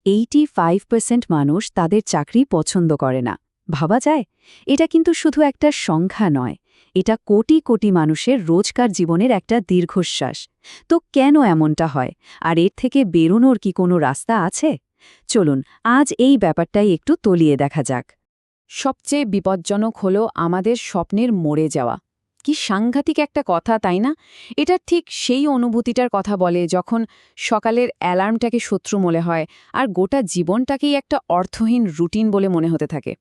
85% মানুষ তাদের চাকরি পছন্দ করে না। ভাবা যায়? এটা কিন্তু শুধু একটা সংখ্যা নয়, এটা কোটি কোটি মানুষের রোজকার জীবনের একটা দীর্ঘশ্বাস। তো কেন এমনটা হয়, আর এর থেকে বেরোনোর কি কোনো রাস্তা আছে? চলুন আজ এই ব্যাপারটাই একটু তলিয়ে দেখা যাক। সবচেয়ে বিপজ্জনক হলো আমাদের স্বপ্নের মরে যাওয়া। কি সাংঘাতিক একটা কথা, তাই না? এটা ঠিক সেই অনুভূতিটার কথা বলে যখন সকালের অ্যালার্মটাকে শত্রু মনে হয় আর গোটা জীবনটাকেই একটা অর্থহীন রুটিন বলে মনে হতে থাকে,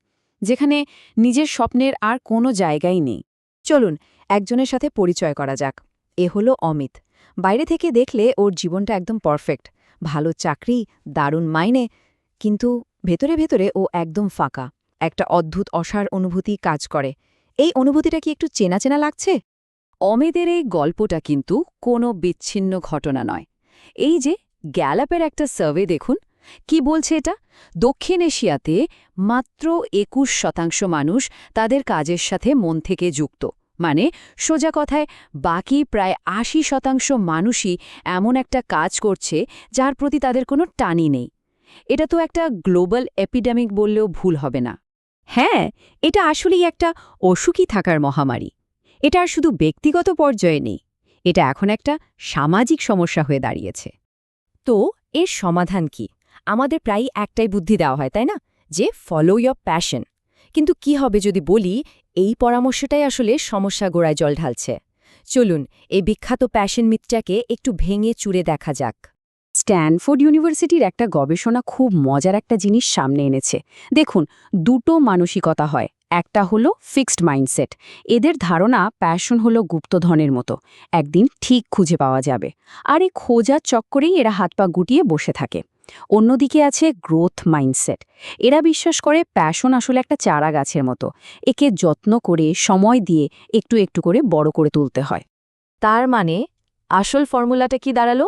যেখানে নিজের স্বপ্নের আর কোনো জায়গাই নেই। চলুন একজনের সাথে পরিচয় করা যাক। এ হলো অমিত। বাইরে থেকে দেখলে ওর জীবনটা একদম পারফেক্ট, ভালো চাকরি, দারুণ মাইনে, কিন্তু ভেতরে ভেতরে ও একদম ফাঁকা। একটা অদ্ভুত অসার অনুভূতি কাজ করে। এই অনুভূতিটা কি একটু চেনা চেনা লাগছে? অমিতের এই গল্পটা কিন্তু কোনো বিচ্ছিন্ন ঘটনা নয়। এই যে গ্যালাপের একটা সার্ভে দেখুন, কি বলছে এটা? দক্ষিণ এশিয়াতে মাত্র 21% মানুষ তাদের কাজের সাথে মন থেকে যুক্ত। মানে সোজা কথায় বাকি প্রায় 80% মানুষই এমন একটা কাজ করছে যার প্রতি তাদের কোনো টানই নেই। এটা তো একটা গ্লোবাল এপিডেমিক বললেও ভুল হবে না। হ্যাঁ, এটা আসলেই একটা অসুখী থাকার মহামারী। এটা আর শুধু ব্যক্তিগত পর্যায়ে নেই, এটা এখন একটা সামাজিক সমস্যা হয়ে দাঁড়িয়েছে। তো এর সমাধান কি? আমাদের প্রায়ই একটাই বুদ্ধি দেওয়া হয়, তাই না? যে ফলো ইয়োর প্যাশন। কিন্তু কি হবে যদি বলি এই পরামর্শটাই আসলে সমস্যা গোড়ায় জল ঢালছে? চলুন এই বিখ্যাত প্যাশন মিথটাকে একটু ভেঙে চুরে দেখা যাক। স্ট্যানফোর্ড ইউনিভার্সিটির একটা গবেষণা খুব মজার একটা জিনিস সামনে এনেছে। দেখুন, দুটো মানসিকতা হয়। একটা হলো ফিক্সড মাইন্ডসেট। এদের ধারণা প্যাশন হলো গুপ্তধনের মতো, একদিন ঠিক খুঁজে পাওয়া যাবে। আর এই খোঁজার চক্করেই এরা হাত পা গুটিয়ে বসে থাকে। অন্যদিকে আছে গ্রোথ মাইন্ডসেট। এরা বিশ্বাস করে প্যাশন আসলে একটা চারা গাছের মতো, একে যত্ন করে সময় দিয়ে একটু একটু করে বড় করে তুলতে হয়। তার মানে আসল ফর্মুলাটা কি দাঁড়ালো?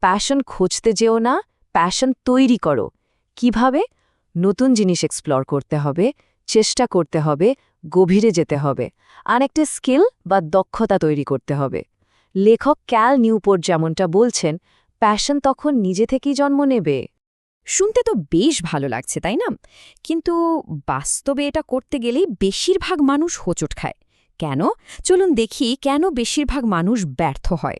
প্যাশন খুঁজতে যেও না, প্যাশন তৈরি করো। কিভাবে? নতুন জিনিস এক্সপ্লোর করতে হবে, চেষ্টা করতে হবে, গভীরে যেতে হবে, আর একটা স্কিল বা দক্ষতা তৈরি করতে হবে। লেখক ক্যাল নিউপোর্ট যেমনটা বলছেন, প্যাশন তখন নিজে থেকেই জন্ম নেবে। শুনতে তো বেশ ভালো লাগছে, তাই না? কিন্তু বাস্তবে এটা করতে গেলেই বেশিরভাগ মানুষ হোঁচট খায়। কেন? চলুন দেখি কেন বেশিরভাগ মানুষ ব্যর্থ হয়।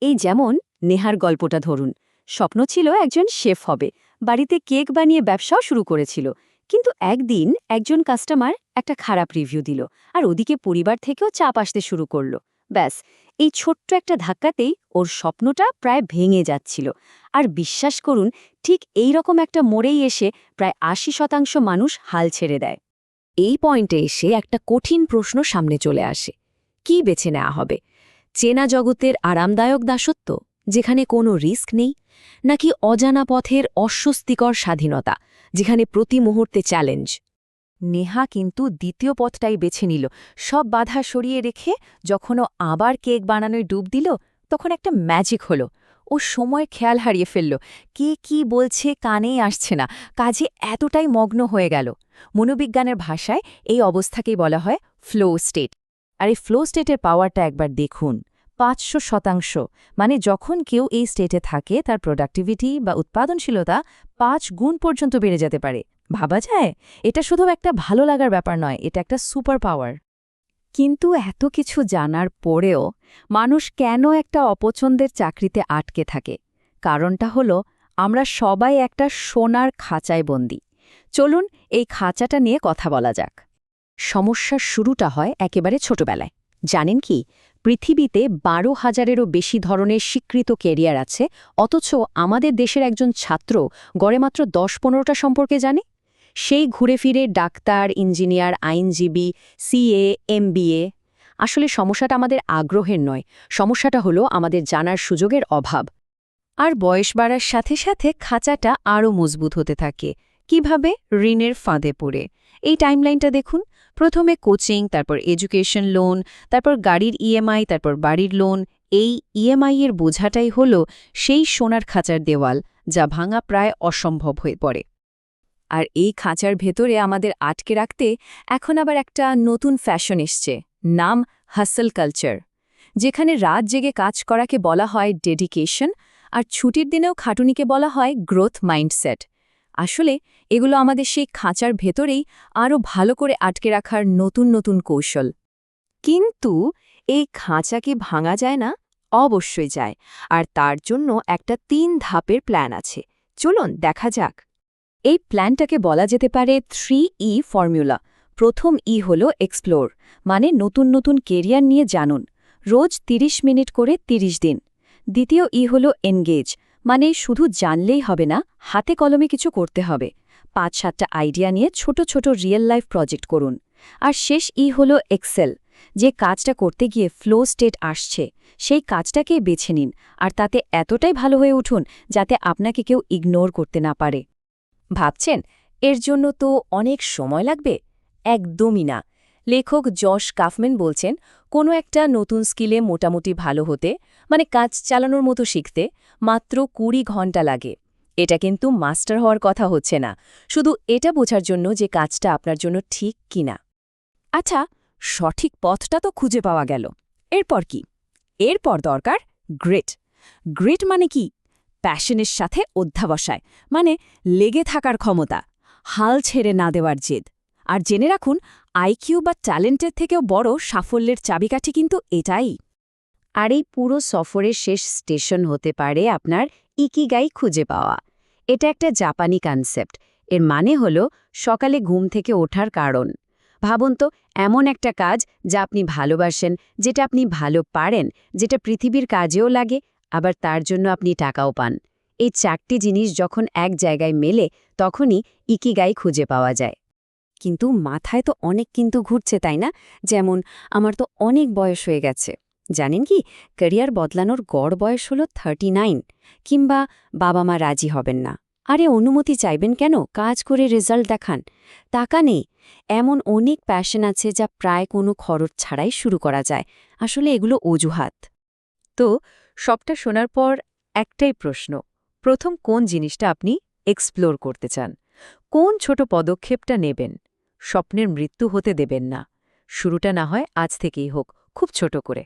এই যেমন নেহার গল্পটা ধরুন। স্বপ্ন ছিল একজন শেফ হবে, বাড়িতে কেক বানিয়ে ব্যবসাও শুরু করেছিল। কিন্তু একদিন একজন কাস্টমার একটা খারাপ রিভিউ দিল, আর ওদিকে পরিবার থেকেও চাপ আসতে শুরু করলো। ব্যাস, এই ছোট্ট একটা ধাক্কাতেই ওর স্বপ্নটা প্রায় ভেঙে যাচ্ছিল। আর বিশ্বাস করুন, ঠিক এই রকম একটা মোড়েই এসে প্রায় 80% মানুষ হাল ছেড়ে দেয়। এই পয়েন্টে এসে একটা কঠিন প্রশ্ন সামনে চলে আসে। কি বেছে নেওয়া হবে? চেনা জগতের আরামদায়ক দাসত্ব, যেখানে কোনো রিস্ক নেই, নাকি অজানা পথের অস্বস্তিকর স্বাধীনতা, যেখানে প্রতি মুহূর্তে চ্যালেঞ্জ? নেহা কিন্তু দ্বিতীয় পথটাই বেছে নিল। সব বাধা সরিয়ে রেখে যখন ও আবার কেক বানানোয় ডুব দিল, তখন একটা ম্যাজিক হলো। ও সময় খেয়াল হারিয়ে ফেলল, কে কি বলছে কানেই আসছে না, কাজে এতটাই মগ্ন হয়ে গেল। মনোবিজ্ঞানের ভাষায় এই অবস্থাকেই বলা হয় ফ্লো স্টেট। আর এই ফ্লো স্টেটের পাওয়ারটা একবার দেখুন। 500%। মানে যখন কেউ এই স্টেটে থাকে তার প্রোডাক্টিভিটি বা উৎপাদনশীলতা 5 গুণ পর্যন্ত বেড়ে যেতে পারে। ভাবা যায়? এটা শুধু একটা ভালো লাগার ব্যাপার নয়, এটা একটা সুপার পাওয়ার। কিন্তু এত কিছু জানার পরেও মানুষ কেন একটা অপছন্দের চাকরিতে আটকে থাকে? কারণটা হলো, আমরা সবাই একটা সোনার খাঁচায় বন্দী। চলুন এই খাঁচাটা নিয়ে কথা বলা যাক। সমস্যার শুরুটা হয় একেবারে ছোটবেলায়। জানেন কি, পৃথিবীতে 12,000-এরও বেশি ধরনের স্বীকৃত ক্যারিয়ার আছে, অথচ আমাদের দেশের একজন ছাত্র গড়ে মাত্র 10-15টা সম্পর্কে জানে। সেই ঘুরে ফিরে ডাক্তার, ইঞ্জিনিয়ার, আইনজীবী, সিএ, এমবিএ। আসলে সমস্যাটা আমাদের আগ্রহের নয়, সমস্যাটা হলো আমাদের জানার সুযোগের অভাব। আর বয়স বাড়ার সাথে সাথে খাঁচাটা আরও মজবুত হতে থাকে। কিভাবে? ঋণের ফাঁদে পড়ে। এই টাইমলাইনটা দেখুন। প্রথমে কোচিং, তারপর এডুকেশন লোন, তারপর গাড়ির ইএমআই, তারপর বাড়ির লোন। এই ইএমআই এর বোঝাটাই হলো সেই সোনার খাঁচার দেওয়াল, যা ভাঙা প্রায় অসম্ভব হয়ে পড়ে। আর এই খাঁচার ভেতরে আমাদের আটকে রাখতে এখন আবার একটা নতুন ফ্যাশন এসছে, নাম হাসল কালচার, যেখানে রাত জেগে কাজ করাকে বলা হয় ডেডিকেশন, আর ছুটির দিনেও খাটুনিকে বলা হয় গ্রোথ মাইন্ডসেট। আসলে এগুলো আমাদের সেই খাঁচার ভেতরেই আরও ভালো করে আটকে রাখার নতুন নতুন কৌশল। কিন্তু এই খাঁচা কি ভাঙা যায় না? অবশ্যই যায়, আর তার জন্য একটা ৩ ধাপের প্ল্যান আছে। চলুন দেখা যাক। এই প্ল্যানটাকে বলা যেতে পারে 3E ফর্মুলা। প্রথম ই হল এক্সপ্লোর, মানে নতুন নতুন কেরিয়ার নিয়ে জানুন, রোজ ৩০ মিনিট করে ৩০ দিন। দ্বিতীয় ই হল এনগেজ, মানে শুধু জানলেই হবে না, হাতে কলমে কিছু করতে হবে। ৫-৭টা আইডিয়া নিয়ে ছোট ছোট রিয়েল লাইফ প্রজেক্ট করুন। আর শেষ ই হল এক্সেল, যে কাজটা করতে গিয়ে ফ্লো স্টেট আসছে সেই কাজটাকেই বেছে নিন, আর তাতে এতটাই ভালো হয়ে উঠুন যাতে আপনাকে কেউ ইগনোর করতে না পারে। ভাবছেন এর জন্য তো অনেক সময় লাগবে? একদমই না। লেখক জশ কাফম্যান বলছেন, কোনো একটা নতুন স্কিলে মোটামুটি ভালো হতে, মানে কাজ চালানোর মতো শিখতে, মাত্র ২০ ঘন্টা লাগে। এটা কিন্তু মাস্টার হওয়ার কথা হচ্ছে না, শুধু এটা বোঝার জন্য যে কাজটা আপনার জন্য ঠিক কিনা। আচ্ছা, সঠিক পথটা তো খুঁজে পাওয়া গেল, এরপর কি? এরপর দরকার গ্রিট। গ্রিট মানে কি? প্যাশনের সাথে অধ্যাবসায়, মানে লেগে থাকার ক্ষমতা, হাল ছেড়ে না দেওয়ার জেদ। আর জেনে রাখুন, আইকিউ বা ট্যালেন্টের থেকেও বড় সাফল্যের চাবিকাঠি কিন্তু এটাই। আর এই পুরো সফরের শেষ স্টেশন হতে পারে আপনার ইকিগাই খুঁজে পাওয়া। এটা একটা জাপানি কনসেপ্ট। এর মানে হল সকালে ঘুম থেকে ওঠার কারণ। ভাবুন তো, এমন একটা কাজ যা আপনি ভালোবাসেন, যেটা আপনি ভালো পারেন, যেটা পৃথিবীর কাজেও লাগে, আবার তার জন্য আপনি টাকাও পান। এই ৪টি জিনিস যখন এক জায়গায় মেলে, তখনই ইকিগাই খুঁজে পাওয়া যায়। কিন্তু মাথায় তো অনেক কিন্তু ঘুরছে, তাই না? যেমন, আমার তো অনেক বয়স হয়ে গেছে। জানেন কি, ক্যারিয়ার বদলানোর গড় বয়স হল 39। কিংবা বাবা মা রাজি হবেন না। আরে অনুমতি চাইবেন কেন? কাজ করে রেজাল্ট দেখান। টাকা নেই। এমন অনেক প্যাশন আছে যা প্রায় কোনো খরচ ছাড়াই শুরু করা যায়। আসলে এগুলো অজুহাত। তো সবটা শোনার পর একটাই প্রশ্ন, প্রথম কোন জিনিসটা আপনি এক্সপ্লোর করতে চান? কোন ছোট পদক্ষেপটা নেবেন? স্বপ্নের মৃত্যু হতে দেবেন না। শুরুটা না হয় আজ থেকেই হোক, খুব ছোট করে।